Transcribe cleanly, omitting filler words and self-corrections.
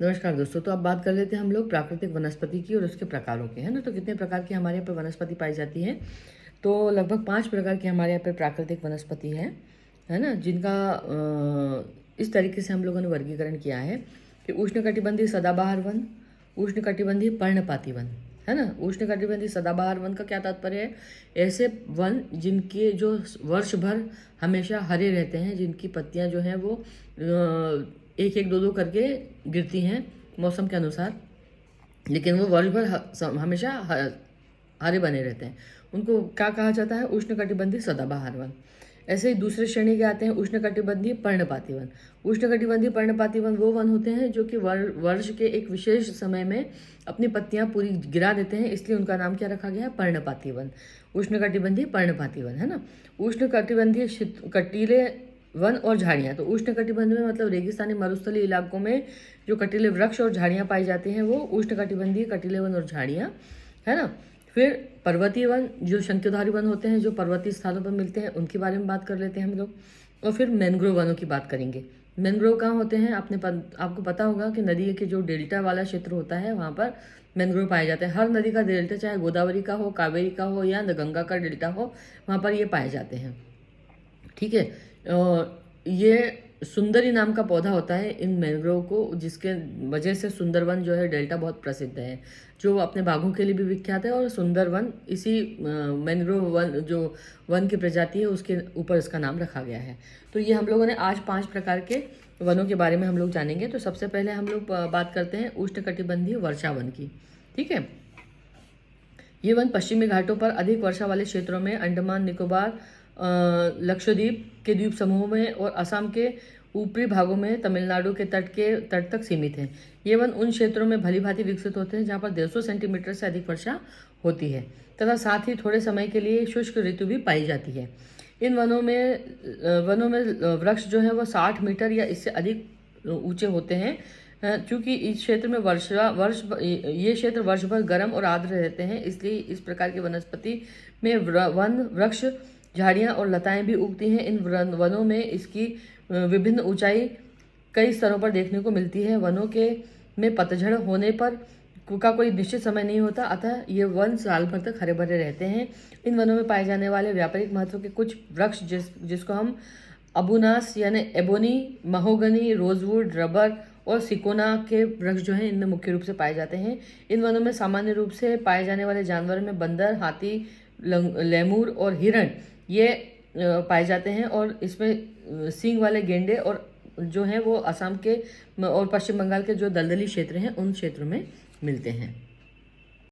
नमस्कार दोस्तों। तो अब बात कर लेते हैं हम लोग प्राकृतिक वनस्पति की और उसके प्रकारों के, है ना। तो कितने प्रकार की हमारे यहाँ पर वनस्पति पाई जाती है? तो लगभग 5 प्रकार की हमारे यहाँ पे प्राकृतिक वनस्पति है ना, जिनका इस तरीके से हम लोगों ने वर्गीकरण किया है कि उष्णकटिबंधीय सदाबहार वन, उष्णकटिबंधीय पर्णपाती वन, है ना। उष्णकटिबंधीय सदाबहार वन का क्या तात्पर्य है? ऐसे वन जिनके जो वर्ष भर हमेशा हरे रहते हैं, जिनकी पत्तियां जो हैं वो एक एक दो दो करके गिरती हैं मौसम के अनुसार, लेकिन वो वर्ष भर हमेशा हरे बने रहते हैं। उनको क्या कहा जाता है? उष्णकटिबंधीय सदाबहार वन। ऐसे ही दूसरे श्रेणी के आते हैं उष्णकटिबंधीय पर्णपाती वन। उष्णकटिबंधीय पर्णपाती वन वो वन होते हैं जो कि वर्ष के एक विशेष समय में अपनी पत्तियां पूरी गिरा देते हैं, इसलिए उनका नाम क्या रखा गया है? पर्णपाती वन। उष्णकटिबंधीय पर्णपाती वन, है ना। उष्णकटिबंधीय कटीले वन और झाड़ियाँ। तो उष्णकटिबंध में मतलब रेगिस्तानी मरुस्थलीय इलाकों में जो कटीले वृक्ष और झाड़ियाँ पाई जाती हैं वो उष्णकटिबंधीय कटीले वन और झाड़ियाँ, है ना। फिर पर्वतीय वन, जो शंकुधारी वन होते हैं, जो पर्वतीय स्थानों पर मिलते हैं, उनके बारे में बात कर लेते हैं हम लोग। और फिर मैंग्रोव वनों की बात करेंगे। मैंग्रोव कहाँ होते हैं? आपको पता होगा कि नदी के जो डेल्टा वाला क्षेत्र होता है वहाँ पर मैंग्रोव पाए जाते हैं। हर नदी का डेल्टा, चाहे गोदावरी का हो, कावेरी का हो या गंगा का डेल्टा हो, वहाँ पर ये पाए जाते हैं। ठीक है। ये सुंदरी नाम का पौधा होता है इन मैंग्रोव को, जिसके वजह से सुंदरवन जो है डेल्टा बहुत प्रसिद्ध है, जो अपने बाघों के लिए भी विख्यात है। और सुंदरवन इसी मैंग्रोव वन, जो वन की प्रजाति है, उसके ऊपर इसका नाम रखा गया है। तो ये हम लोगों ने आज 5 प्रकार के वनों के बारे में हम लोग जानेंगे। तो सबसे पहले हम लोग बात करते हैं उष्णकटिबंधीय वर्षा वन की। ठीक है। ये वन पश्चिमी घाटों पर अधिक वर्षा वाले क्षेत्रों में, अंडमान निकोबार, लक्षद्वीप के द्वीप समूह में और असम के ऊपरी भागों में तमिलनाडु के तट तक सीमित हैं। ये वन उन क्षेत्रों में भली भांति विकसित होते हैं जहाँ पर 150 सेंटीमीटर से अधिक वर्षा होती है, तथा साथ ही थोड़े समय के लिए शुष्क ऋतु भी पाई जाती है। इन वनों में वृक्ष जो है वो 60 मीटर या इससे अधिक ऊंचे होते हैं। चूंकि इस क्षेत्र में ये क्षेत्र वर्ष भर गर्म और आर्द्र रहते हैं, इसलिए इस प्रकार की वनस्पति में वृक्ष, झाड़ियाँ और लताएं भी उगती हैं। इन वनों में इसकी विभिन्न ऊंचाई कई स्तरों पर देखने को मिलती है। वनों के में पतझड़ होने पर का कोई निश्चित समय नहीं होता, अतः ये वन साल भर तक हरे भरे रहते हैं। इन वनों में पाए जाने वाले व्यापारिक महत्व के कुछ वृक्ष जिसको हम अबुनास यानी एबोनी, महोगनी, रोजवुड, रबर और सिकोना के वृक्ष जो हैं इनमें मुख्य रूप से पाए जाते हैं। इन वनों में सामान्य रूप से पाए जाने वाले जानवर में बंदर, हाथी, लेमूर और हिरण ये पाए जाते हैं। और इसमें सींग वाले गेंडे और जो हैं वो असम के और पश्चिम बंगाल के जो दलदली क्षेत्र हैं उन क्षेत्रों में मिलते हैं।